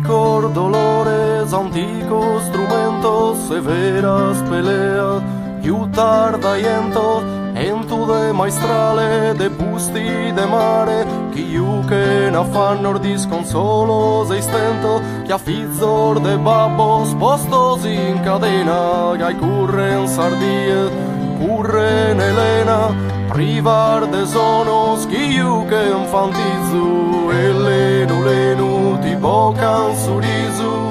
licor, dolores, antiguos instrumentos, severas peleas, iutar daientos, entu de maestrale, de pusti de mare, che n'affanno disconsolos e stento, che affizzor de babbos postos in cadena, che curren sardie, curren Elena, privar de sonos, che infantizzu, e lenu ti bocan surizu.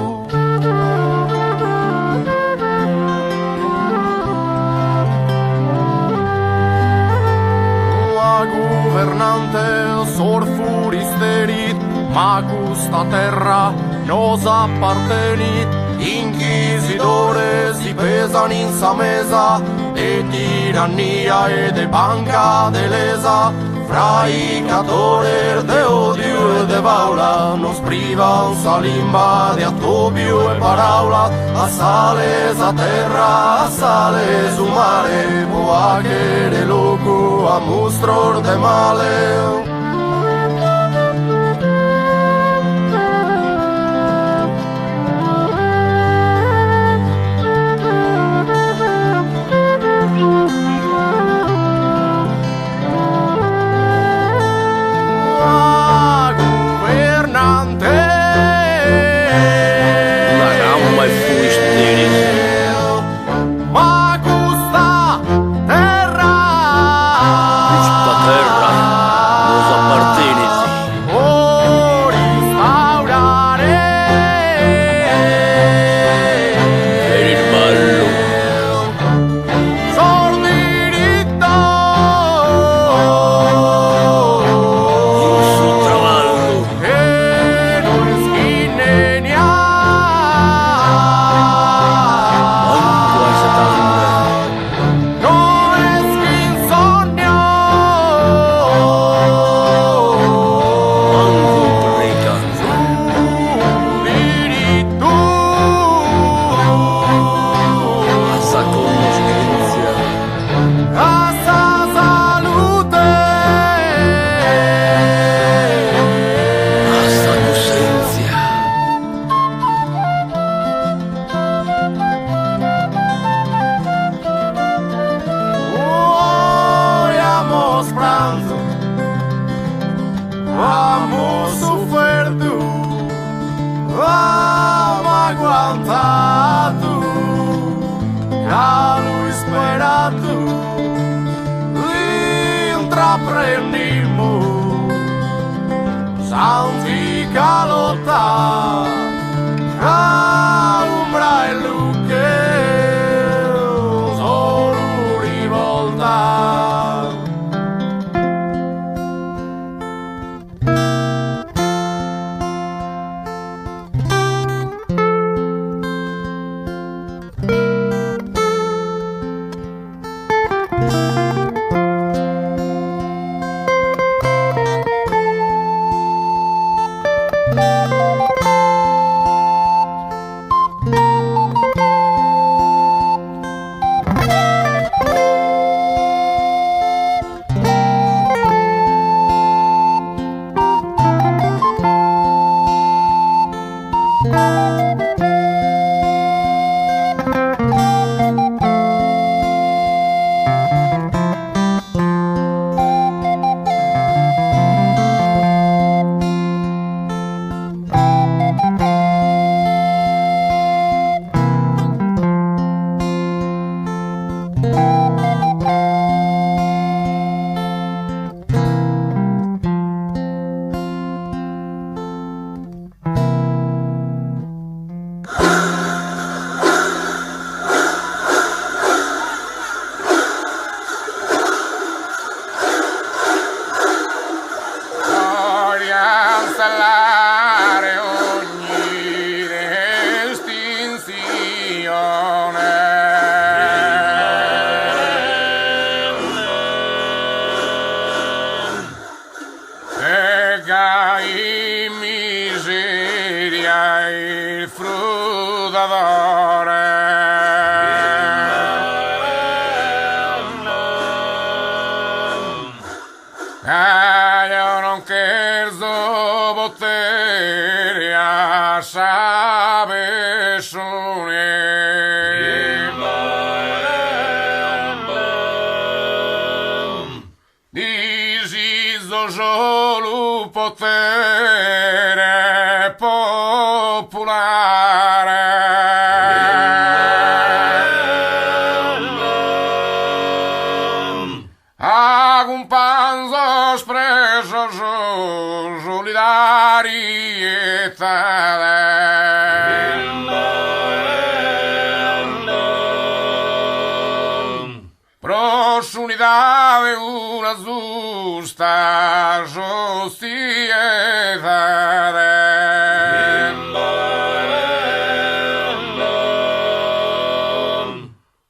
Governante sor furisterit, ma gusta terra nos appartenit, inquisidores si pesan in sa mesa, de tirannia e de banca de lesa, fra i catores de odio e de baula, nos privan sa limba de atobio e paraula, a sales a terra, a sales u mare, poa quere loco a mostror de male. Vamos sofrendo, vamos aguantando, calo esperando, intraprendimos, santi calota, umbra e luce, solo rivolta. Cancellare ogni estinzione. Lega in miseria il fruttatore. Io non cherzo potere passa persone. Disisto solo potere popolare. Accompagno espresso solidarietà. Proximidade una giusta giustizia.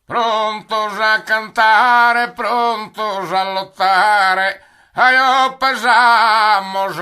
Prontos a cantare, prontos a lottare, io pesamos,